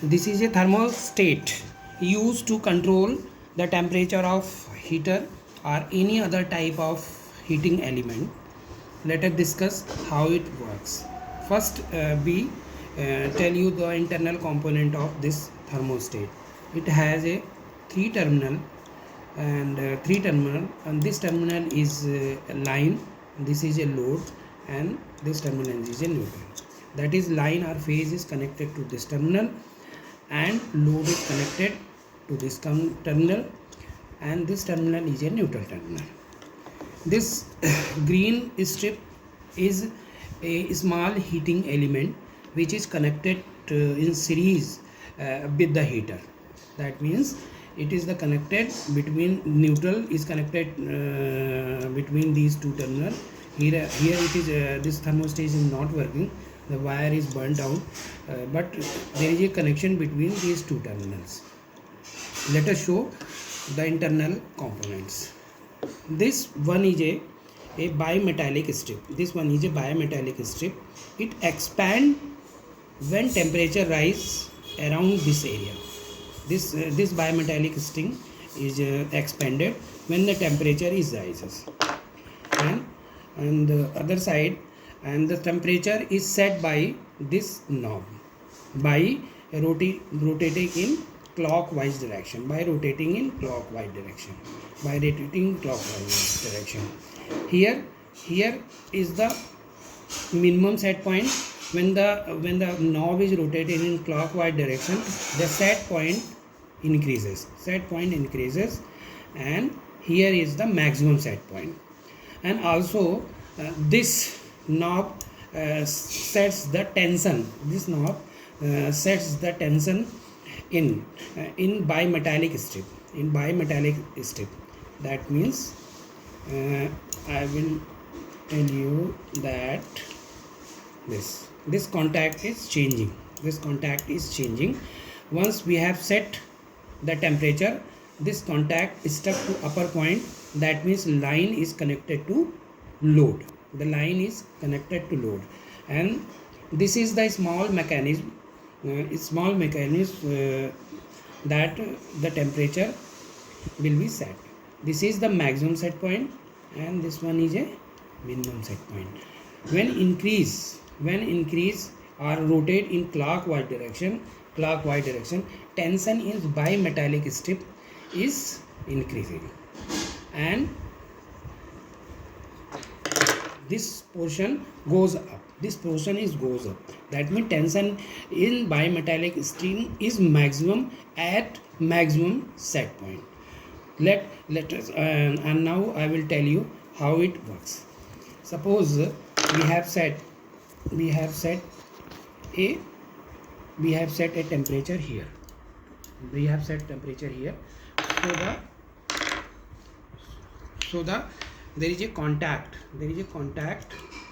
This is a thermostat used to control the temperature of heater or any other type of heating element. Let us discuss how it works. First, we tell you the internal component of this thermostat. It has a three terminal, and this terminal is a line, this is a load, and this terminal is a neutral. That is, line or phase is connected to this terminal and load is connected to this terminal, and this terminal is a neutral terminal. This green strip is a small heating element which is connected in series with the heater. That means it is the connected between neutral is connected between these two terminals. Here it is this thermostat is not working, the wire is burnt out, but there is a connection between these two terminals. Let us show the internal components. This one is a bimetallic strip. This one is a bimetallic strip. It expands when temperature rise around this area. This bimetallic string is expanded when the temperature is rises, and the other side, and the temperature is set by this knob by rotating in clockwise direction. Here is the minimum set point. When the knob is rotated in clockwise direction, the set point increases, and here is the maximum set point. And also this knob sets the tension. This knob sets the tension in bimetallic strip. That means I will tell you that this contact is changing. Once we have set the temperature, this contact is stuck to upper point. That means line is connected to load. And this is the small mechanism that the temperature will be set. This is the maximum set point, and this one is a minimum set point. When increase or rotate in clockwise direction, tension in bimetallic strip is increasing, and this portion goes up. That means tension in bimetallic string is maximum at maximum set point. Let us and now I will tell you how it works. Suppose we have set a temperature here. So there is a contact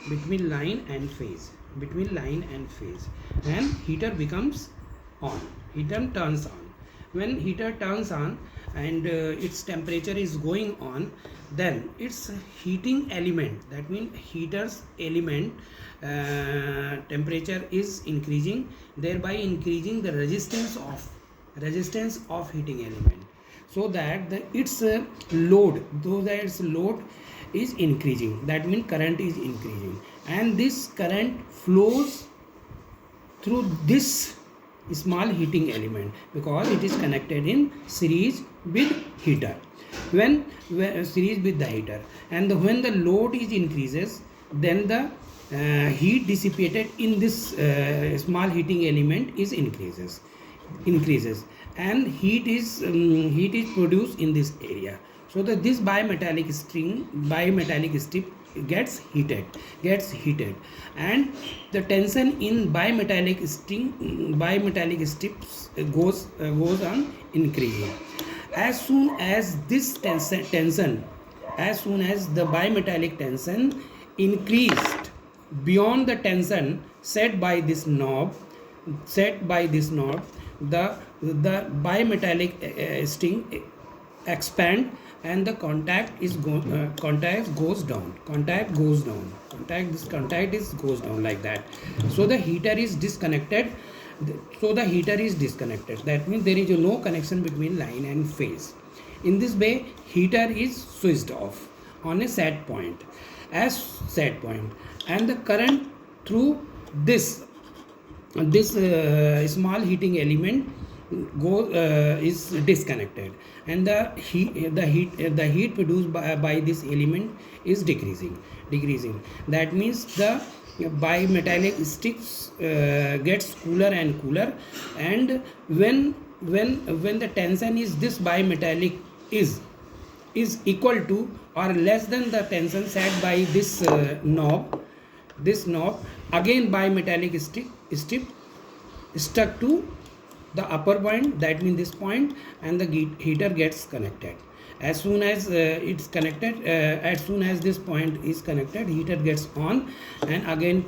between line and phase, and heater becomes on. Heater turns on. When heater turns on and its temperature is going on, then its heating element, that means heater's element temperature is increasing, thereby increasing the resistance of heating element, so that its load is increasing. That means current is increasing, and this current flows through this small heating element because it is connected in series with heater. When series with the heater, and when the load is increases, then the heat dissipated in this small heating element is increases, and heat is produced in this area, so that this bimetallic strip gets heated, and the tension in bimetallic strips goes on increasing. As soon as the bimetallic tension increased beyond the tension set by this knob, the bimetallic string expand, and the contact goes down like that. So the heater is disconnected, So the heater is disconnected. That means there is no connection between line and phase. In this way, heater is switched off on a set point, as set point, and the current through this small heating element is disconnected, and the heat produced by this element is decreasing. That means the bimetallic sticks gets cooler and cooler, and when the tension is this bimetallic is equal to or less than the tension set by this knob, again bimetallic strip stuck to the upper point, that means this point, and the heater gets connected. As soon as it's connected, as soon as this point is connected, heater gets on, and again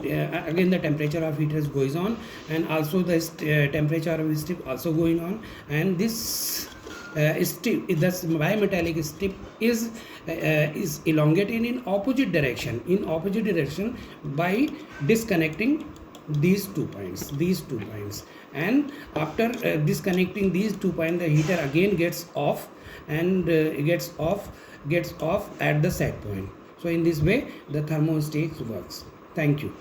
the temperature of heater goes on, and also the temperature of strip also going on, and this strip, this bimetallic strip is elongated in opposite direction by disconnecting these two points, and after disconnecting these 2 points, the heater again gets off, and gets off at the set point. So in this way the thermostat works. Thank you.